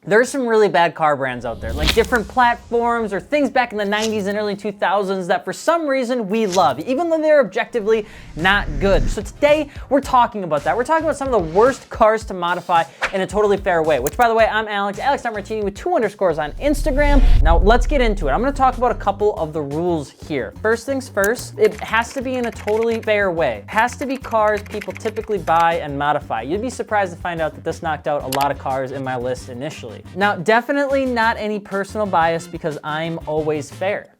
There's some really bad car brands out there, like different platforms or things back in the 90s and early 2000s that for some reason we love, even though they're objectively not good. So today we're talking about that. We're talking about some of the worst cars to modify in a totally fair way, which by the way, I'm Alex, AlexMartini with 2 underscores on Instagram. Now let's get into it. I'm gonna talk about a couple of the rules here. First things first, it has to be in a totally fair way. It has to be cars people typically buy and modify. You'd be surprised to find out that this knocked out a lot of cars in my list initially. Now, definitely not any personal bias because I'm always fair.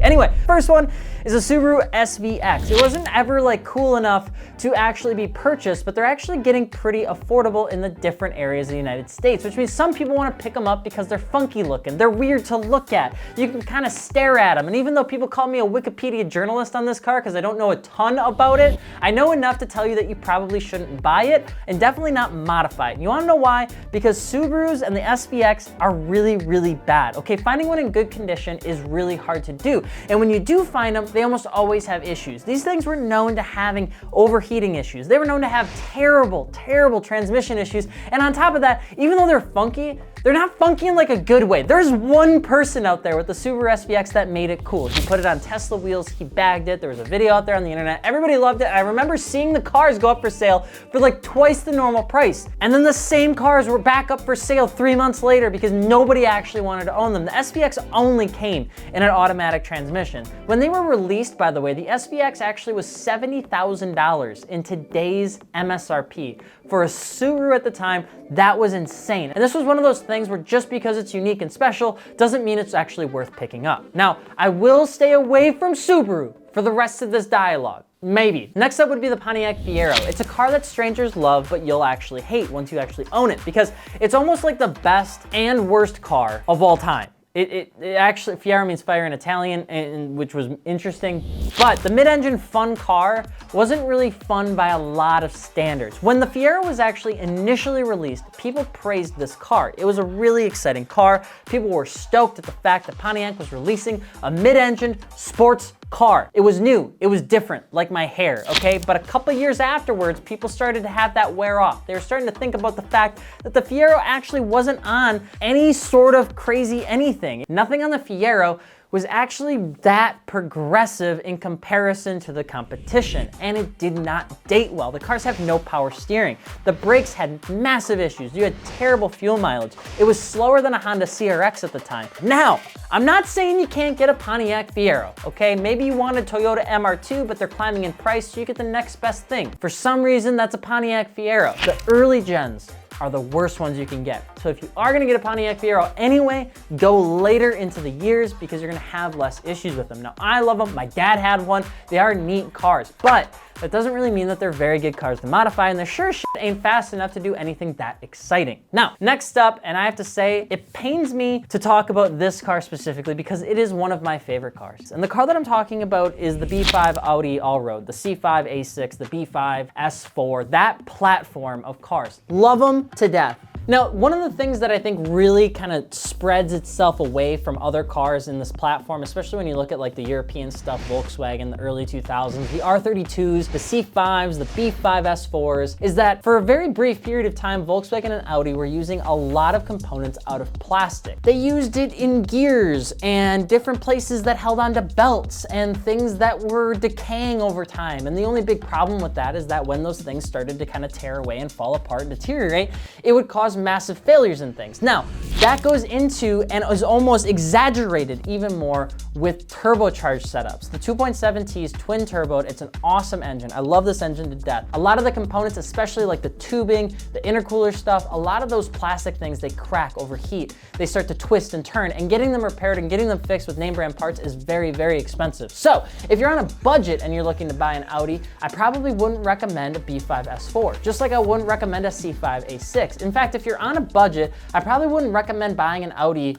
Anyway, first one is a Subaru SVX. It wasn't ever like cool enough to actually be purchased, but they're actually getting pretty affordable in the different areas of the United States, which means some people want to pick them up because they're funky looking, they're weird to look at, you can kind of stare at them. And even though people call me a Wikipedia journalist on this car because I don't know a ton about it, I know enough to tell you that you probably shouldn't buy it and definitely not modify it. You want to know why? Because Subarus and the SVX are really, really bad. Okay, finding one in good condition is really hard to do. And when you do find them, they almost always have issues. These things were known to having overheating issues. They were known to have terrible, terrible transmission issues. And on top of that, even though they're funky, they're not funky in like a good way. There's one person out there with the Subaru SVX that made it cool. He put it on Tesla wheels, he bagged it. There was a video out there on the internet. Everybody loved it. I remember seeing the cars go up for sale for like twice the normal price. And then the same cars were back up for sale 3 months later because nobody actually wanted to own them. The SVX only came in an automatic transmission. When they were released, by the way, the SVX actually was $70,000 in today's MSRP. For a Subaru at the time, that was insane. And this was one of those things where just because it's unique and special doesn't mean it's actually worth picking up. Now, I will stay away from Subaru for the rest of this dialogue. Maybe. Next up would be the Pontiac Fiero. It's a car that strangers love, but you'll actually hate once you actually own it because it's almost like the best and worst car of all time. It actually, Fiero means fire in Italian, which was interesting. But the mid-engine fun car wasn't really fun by a lot of standards. When the Fiero was actually initially released, people praised this car. It was a really exciting car. People were stoked at the fact that Pontiac was releasing a mid-engine sports car. It was new, it was different, like my hair, okay? But a couple years afterwards, people started to have that wear off. They were starting to think about the fact that the Fiero actually wasn't on any sort of crazy anything. Nothing on the Fiero was actually that progressive in comparison to the competition, and it did not date well. The cars have no power steering. The brakes had massive issues. You had terrible fuel mileage. It was slower than a Honda CRX at the time. Now, I'm not saying you can't get a Pontiac Fiero, okay? Maybe you want a Toyota MR2, but they're climbing in price, so you get the next best thing. For some reason, that's a Pontiac Fiero. The early gens are the worst ones you can get. So if you are gonna get a Pontiac Fiero anyway, go later into the years because you're gonna have less issues with them. Now, I love them, my dad had one, they are neat cars, but that doesn't really mean that they're very good cars to modify, and they sure as shit ain't fast enough to do anything that exciting. Now, next up, and I have to say, it pains me to talk about this car specifically because it is one of my favorite cars. And the car that I'm talking about is the B5 Audi Allroad, the C5 A6, the B5 S4, that platform of cars. Love them to death. Now, one of the things that I think really kind of spreads itself away from other cars in this platform, especially when you look at like the European stuff, Volkswagen, the early 2000s, the R32s, the C5s, the B5 S4s, is that for a very brief period of time, Volkswagen and Audi were using a lot of components out of plastic. They used it in gears and different places that held onto belts and things that were decaying over time. And the only big problem with that is that when those things started to kind of tear away and fall apart and deteriorate, it would cause massive failures in things. Now, that goes into and is almost exaggerated even more with turbocharged setups. The 2.7T is twin turboed. It's an awesome engine. I love this engine to death. A lot of the components, especially like the tubing, the intercooler stuff, a lot of those plastic things, they crack, overheat. They start to twist and turn, and getting them repaired and getting them fixed with name brand parts is very, very expensive. So if you're on a budget and you're looking to buy an Audi, I probably wouldn't recommend a B5 S4, just like I wouldn't recommend a C5 A6. In fact, if you're on a budget, I probably wouldn't recommend buying an Audi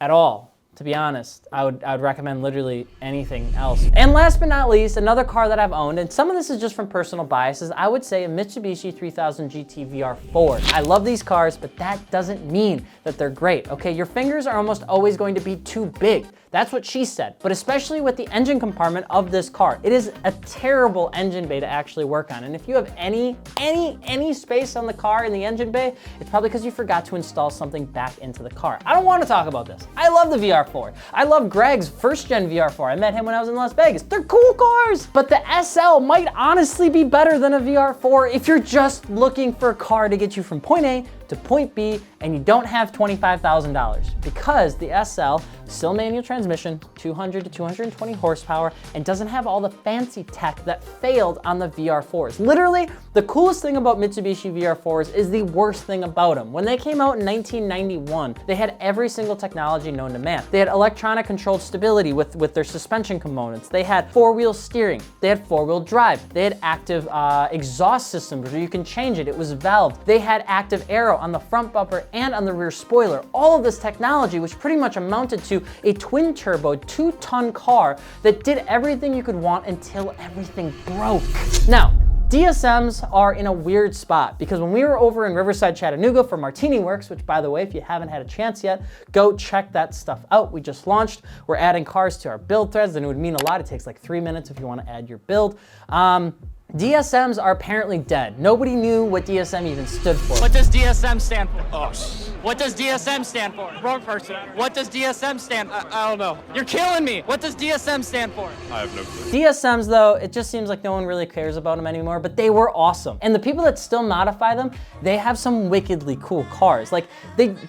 at all, to be honest. I would recommend literally anything else. And last but not least, another car that I've owned, and some of this is just from personal biases, I would say a Mitsubishi 3000 GT VR4. I love these cars, but that doesn't mean that they're great, okay? Your fingers are almost always going to be too big. That's what she said, but especially with the engine compartment of this car. It is a terrible engine bay to actually work on. And if you have any space on the car in the engine bay, it's probably because you forgot to install something back into the car. I don't want to talk about this. I love the VR4. I love Greg's first gen VR4. I met him when I was in Las Vegas. They're cool cars, but the SL might honestly be better than a VR4 if you're just looking for a car to get you from point A to point B and you don't have $25,000, because the SL, still manual transmission, 200 to 220 horsepower, and doesn't have all the fancy tech that failed on the VR4s. Literally, the coolest thing about Mitsubishi VR4s is the worst thing about them. When they came out in 1991, they had every single technology known to man. They had electronic controlled stability with their suspension components. They had four-wheel steering. They had four-wheel drive. They had active exhaust systems where you can change it. It was valved. They had active aero on the front bumper and on the rear spoiler. All of this technology, which pretty much amounted to a twin turbo 2-ton car that did everything you could want until everything broke. Now, DSMs are in a weird spot because when we were over in Riverside, Chattanooga for Martini Works, which by the way, if you haven't had a chance yet, go check that stuff out. We just launched. We're adding cars to our build threads, and it would mean a lot. It takes like 3 minutes if you want to add your build. DSMs are apparently dead. Nobody knew what DSM even stood for. What does DSM stand for? Oh, what does DSM stand for? Wrong person. What does DSM stand for? I don't know. You're killing me. What does DSM stand for? I have no clue. DSMs though, it just seems like no one really cares about them anymore, but they were awesome. And the people that still modify them, they have some wickedly cool cars. Like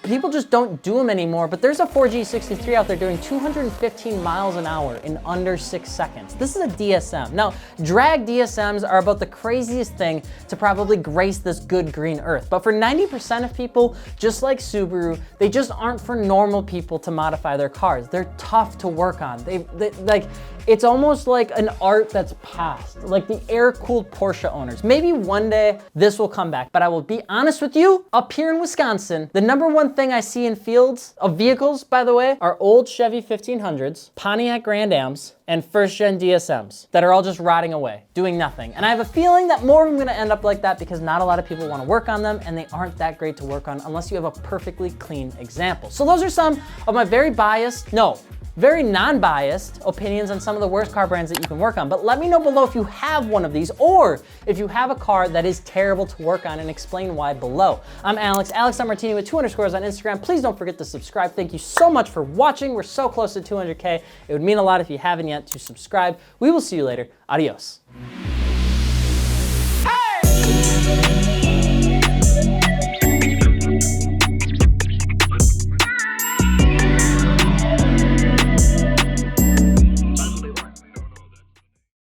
people just don't do them anymore, but there's a 4G63 out there doing 215 miles an hour in under 6 seconds. This is a DSM. Now, drag DSMs are about the craziest thing to probably grace this good green earth. But for 90% of people, just like Subaru, they just aren't for normal people to modify their cars. They're tough to work on. They like, it's almost like an art that's past, like the air-cooled Porsche owners. Maybe one day this will come back, but I will be honest with you, up here in Wisconsin, the #1 thing I see in fields of vehicles, by the way, are old Chevy 1500s, Pontiac Grand Ams, and first-gen DSMs that are all just rotting away, doing nothing. And I have a feeling that more of them are gonna end up like that because not a lot of people wanna work on them, and they aren't that great to work on unless you have a perfectly clean example. So those are some of my very non-biased opinions on some of the worst car brands that you can work on. But let me know below if you have one of these, or if you have a car that is terrible to work on, and explain why below. I'm Alex, AlexMartini with 2 underscores on Instagram. Please don't forget to subscribe. Thank you so much for watching. We're so close to 200K. It would mean a lot if you haven't yet to subscribe. We will see you later. Adios.